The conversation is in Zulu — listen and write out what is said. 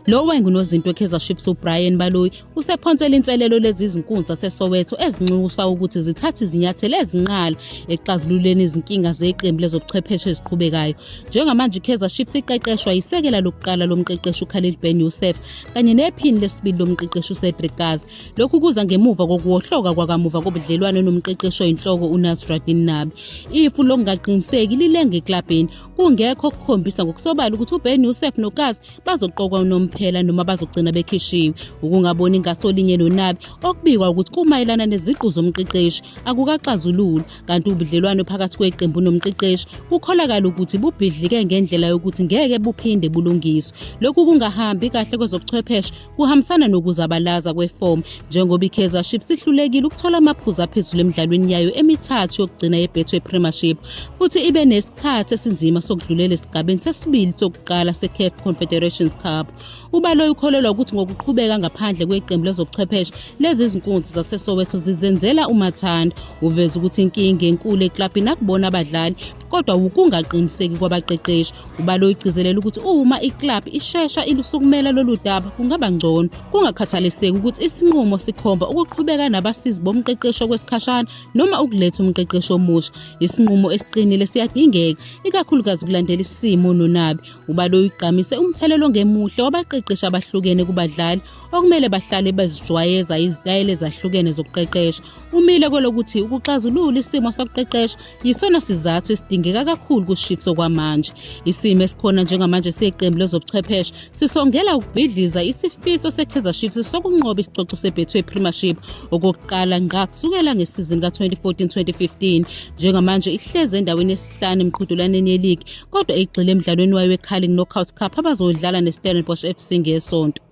Lo wengunozinto Kaizer Chiefs uBrian Baloyi usephonsela inselelo lezi izinkunzi zaseSoweto ezinxusa ukuthi zithathe izinyathelo ezinqala ekuxazululeni izinkinga zeqembu lezobuchwepheshe eziqhubekayo. Njengamanje iKaizer Chiefs iqeqeshwa isekela lokuqala lomqeqeshi uKhalil Ben Yusuf kanye nephini lesibili lomqeqeshi uCedric Gazi. Lokhu kuza ngemuva kokuwohloka kwakamuva kobudlelwano nomqeqeshi oyinhloko uNasruddin Nabi. Ifu lokungaqiniseki lilenge eklabhini kungekho ukukhombisa ngokusobala ukuthi uBen Yusuf noGazi bazoqokwa unomphela noma bazogcina bekhishiwe. Ukungaboni ngasolinye noNabi okubikwa ukuthi kumayelana neziqu zomqeqeshi akukaxazululwa, kanti ubudlelwano phakathi kweqembu nomqeqeshi kukholakala ukuthi bubhidlike ngendlela yokuthi ngeke buphinde bulungiswe. Lokhu kungahambi kahle kwezobuchwepheshe kuhambisana nokuzabalaza kweform njengoba iKaizer Chiefs ihlulekile ukuthola amaphuzu aphezulu emidlalweni yayo emithathu yokugcina yeBetway Premiership futhi ibe nesikhathi esinzima sokudlulela esigabeni sesibili sokuqala seCAF Confederations Cup. uBaloyi ukholelwa ukuthi ngokuqhubeka ngaphandle kweqembu lezobuchwepheshe lezi zinkunzi zaseSoweto zizenzela umathanda. Uveza ukuthi inkinga enkulu eklabhini akubona abadlali kodwa ukungaqiniseki kwabaqeqeshi. uBaloyi ugcizelela ukuthi uma iklab ishesha ilusukumela lolu daba kungaba ngcono, kungakhathaliseki ukuthi isinqumo sikhomba ukuqhubeka nabasizi bomqeqeshi kwesikhashana noma ukuletha umqeqeshi omusha. Isinqumo esiqinile siyadingeka ikakhulukazi kulandela isimo noNabi. uBaloyi ugqamise umthelelo ngemuhle wabaqeqeshi abahlukene kubadlali okumele bahlale bezijwayeza izitayile ezahlukene zokuqeqesha. Umile kwelokuthi ukuxazulula isimo sokuqeqesha yisona sizathu esidingeka kakhulu kuChiefs okwamanje. Isimo esikhona njengamanje seqembu lezobuchwepheshe sisongela ukubhidliza isifiso seKaizer Chiefs sokunqoba isicoco seBetway Premiership okokuqala ngqa kusukela ngesizini ka-2014-2015. Njengamanje ihleze endaweni yesihlanu emqhudelaneni yeligi kodwa igxile emidlalweni wayo weCarling Knockout Cup abazodlala neStellenbosch FC ngesonto.